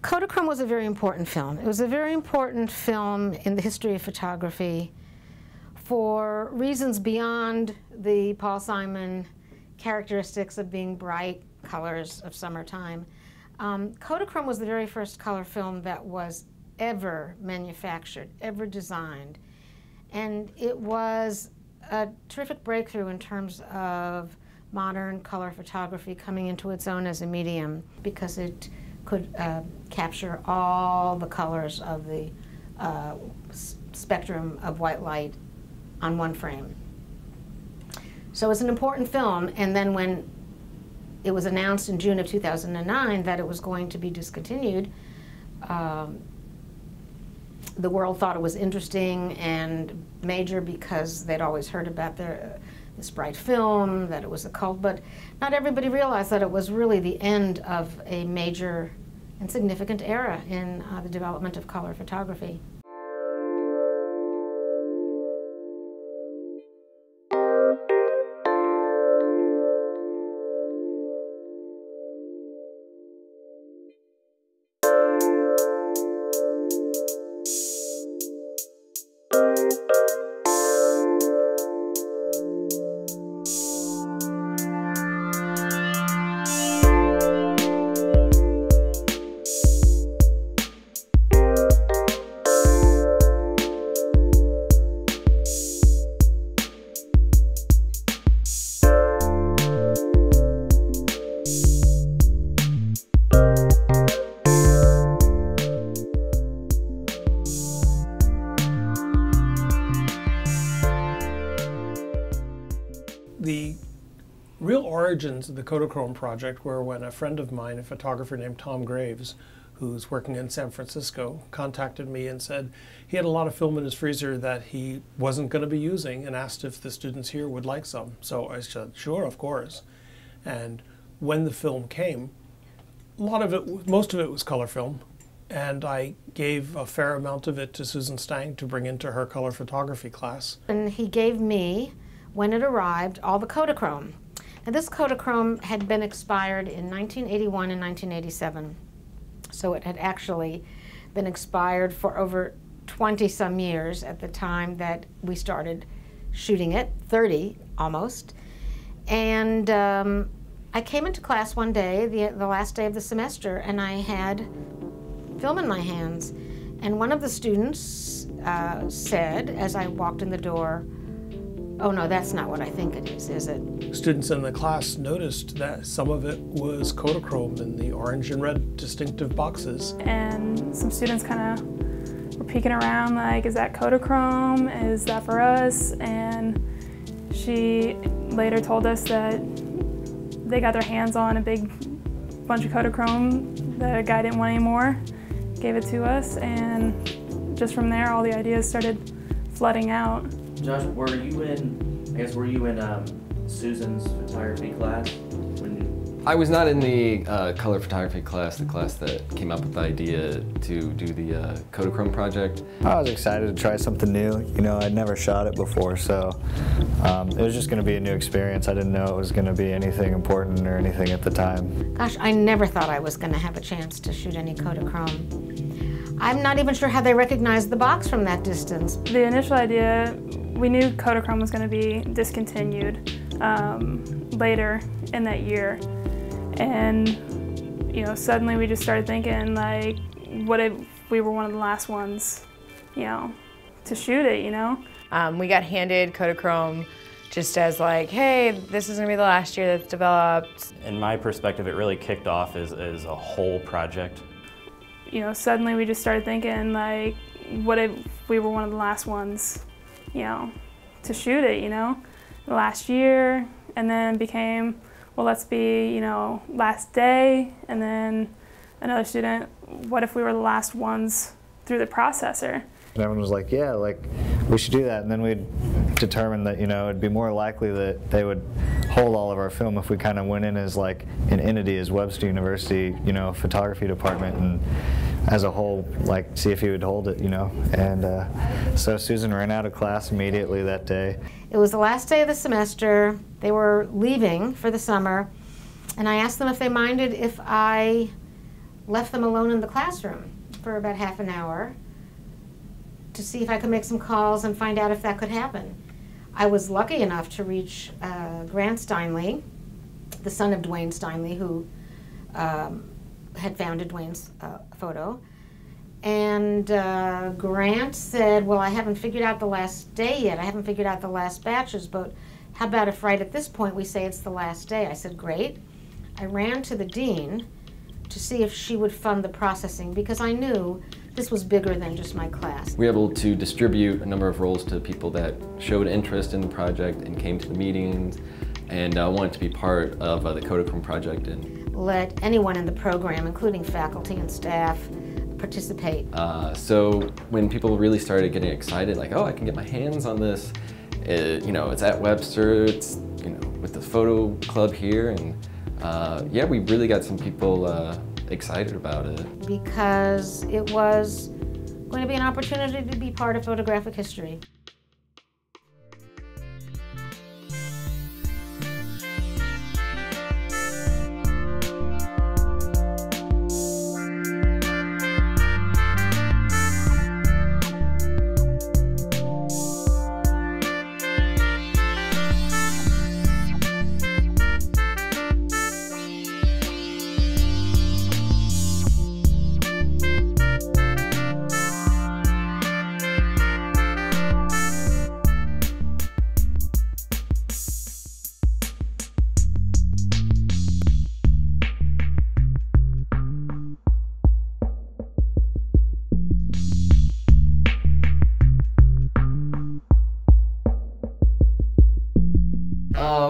Kodachrome was a very important film. It was a very important film in the history of photography for reasons beyond the Paul Simon characteristics of being bright colors of summertime. Kodachrome was the very first color film that was ever manufactured, ever designed. And it was a terrific breakthrough in terms of modern color photography coming into its own as a medium, because it could capture all the colors of the spectrum of white light on one frame. So it's an important film, and then when it was announced in June of 2009 that it was going to be discontinued, the world thought it was interesting and major because they'd always heard about this bright film, that it was a cult, but not everybody realized that it was really the end of a major and significant era in the development of color photography. The real origins of the Kodachrome Project were when a friend of mine, a photographer named Tom Graves, who's working in San Francisco, contacted me and said he had a lot of film in his freezer that he wasn't going to be using, and asked if the students here would like some. So I said, sure, of course. And when the film came, most of it was color film, and I gave a fair amount of it to Susan Stang to bring into her color photography class. And he gave me, when it arrived, all the Kodachrome. And this Kodachrome had been expired in 1981 and 1987. So it had actually been expired for over 20-some years at the time that we started shooting it, 30 almost. And I came into class one day, the last day of the semester, and I had film in my hands. And one of the students said, as I walked in the door, "Oh no, that's not what I think it is it?" Students in the class noticed that some of it was Kodachrome in the orange and red distinctive boxes. And some students kind of were peeking around like, is that Kodachrome? Is that for us? And she later told us that they got their hands on a big bunch of Kodachrome that a guy didn't want anymore, gave it to us, and just from there all the ideas started flooding out. Josh, were you in Susan's photography class? I was not in the color photography class, the class that came up with the idea to do the Kodachrome project. I was excited to try something new. You know, I'd never shot it before, so it was just going to be a new experience. I didn't know it was going to be anything important or anything at the time. Gosh, I never thought I was going to have a chance to shoot any Kodachrome. I'm not even sure how they recognized the box from that distance. The initial idea, we knew Kodachrome was going to be discontinued later in that year. And, you know, suddenly we just started thinking, like, what if we were one of the last ones, you know, to shoot it, you know? We got handed Kodachrome just as like, hey, this is going to be the last year that's developed. In my perspective, it really kicked off as a whole project. You know, suddenly we just started thinking, like, what if we were one of the last ones, you know, to shoot it, you know, last year, and then became, well, let's be, you know, last day, and then another student, what if we were the last ones through the processor? And everyone was like, yeah, like, we should do that. And then we'd determine that, you know, it'd be more likely that they would hold all of our film if we kind of went in as like an entity as Webster University, you know, photography department, and as a whole, like, see if he would hold it, you know. And so Susan ran out of class immediately that day. It was the last day of the semester. They were leaving for the summer, and I asked them if they minded if I left them alone in the classroom for about half an hour to see if I could make some calls and find out if that could happen. I was lucky enough to reach Grant Steinley, the son of Dwayne Steinley, who had founded Dwayne's photo. And Grant said, well, I haven't figured out the last day yet. I haven't figured out the last batches, but how about if right at this point we say it's the last day? I said, great. I ran to the dean to see if she would fund the processing, because I knew this was bigger than just my class. We were able to distribute a number of roles to people that showed interest in the project and came to the meetings and wanted to be part of the Kodachrome Project. And let anyone in the program, including faculty and staff, participate. So when people really started getting excited, like, oh, I can get my hands on this, you know, it's at Webster, it's, you know, with the photo club here, and yeah, we really got some people excited about it. Because it was going to be an opportunity to be part of photographic history.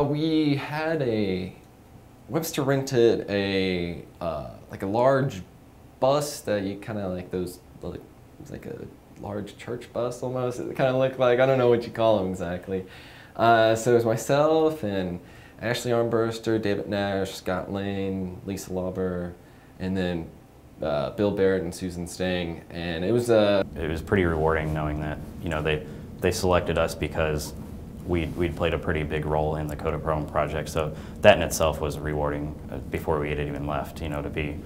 We had Webster rented a like a large bus that you kind of like those, like, it's like a large church bus almost. It kind of looked like, I don't know what you call them exactly. So it was myself and Ashley Armbruster, David Nash, Scott Lane, Lisa Lauber, and then Bill Barrett and Susan Stang. And it was pretty rewarding knowing that, you know, they selected us because we'd played a pretty big role in the Kodachrome project, so that in itself was rewarding before we had even left, you know, to be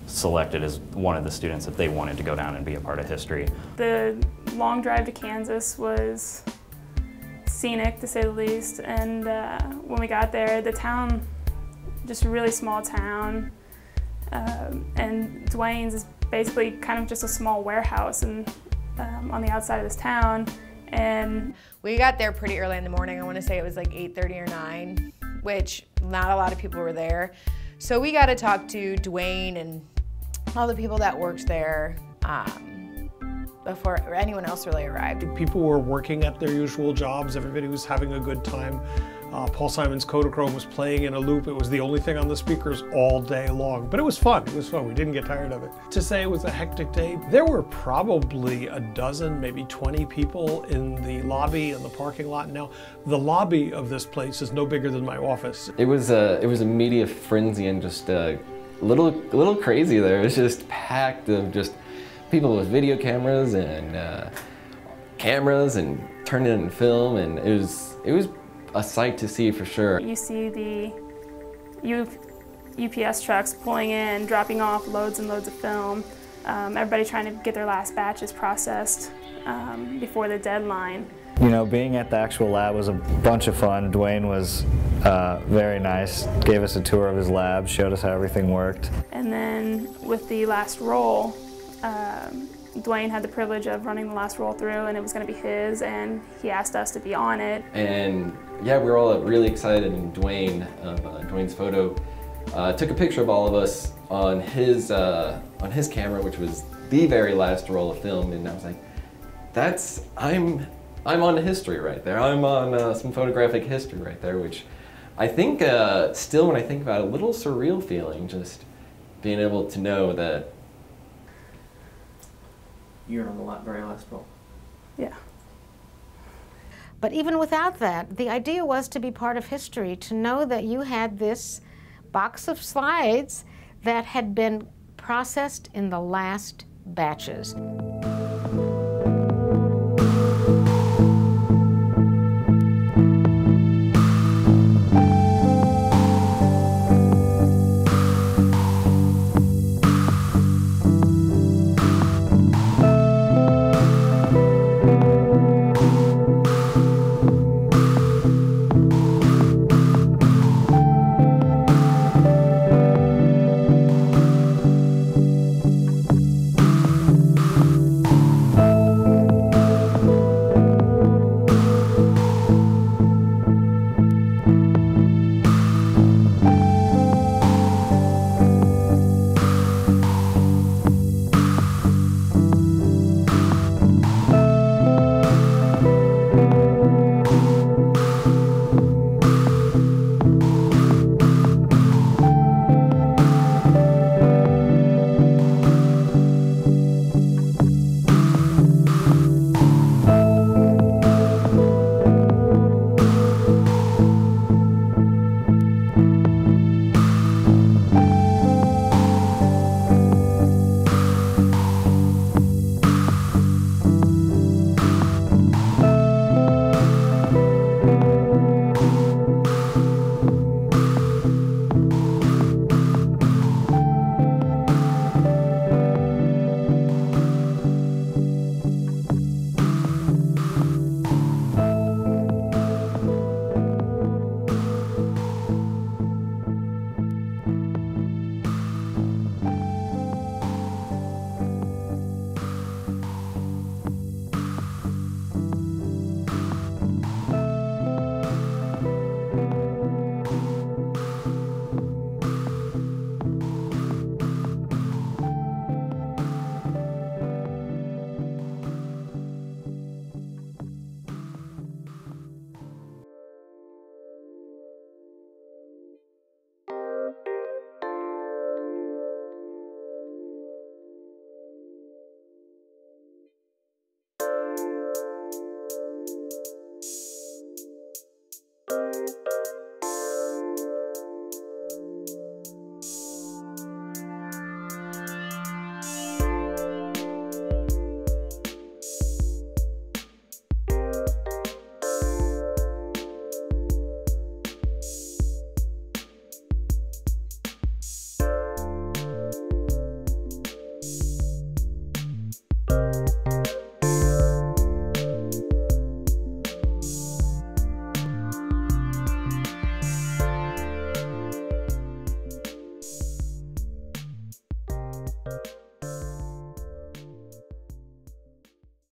selected as one of the students that they wanted to go down and be a part of history. The long drive to Kansas was scenic, to say the least, and when we got there, the town, just a really small town, and Dwayne's is basically kind of just a small warehouse and on the outside of this town. And we got there pretty early in the morning. I want to say it was like 8:30 or 9, which not a lot of people were there. So we got to talk to Dwayne and all the people that worked there before anyone else really arrived. People were working at their usual jobs. Everybody was having a good time. Paul Simon's Kodachrome was playing in a loop. It was the only thing on the speakers all day long. But it was fun. It was fun. We didn't get tired of it. To say it was a hectic day, there were probably a dozen, maybe 20 people in the lobby and the parking lot. Now, the lobby of this place is no bigger than my office. It was a media frenzy and just a little crazy there. It was just packed of just people with video cameras and turning it in film, and it was a sight to see for sure. You see the UPS trucks pulling in, dropping off loads and loads of film. Everybody trying to get their last batches processed before the deadline. You know, being at the actual lab was a bunch of fun. Dwayne was very nice, gave us a tour of his lab, showed us how everything worked. And then with the last roll, Dwayne had the privilege of running the last roll through, and it was going to be his, and he asked us to be on it. And yeah, we were all really excited, and Dwayne, Dwayne's photo, took a picture of all of us on his camera, which was the very last roll of film, and I was like, I'm on history right there. I'm on some photographic history right there, which I think still, when I think about it, a little surreal feeling, just being able to know that You're on the very last roll. Yeah. But even without that, the idea was to be part of history, to know that you had this box of slides that had been processed in the last batches.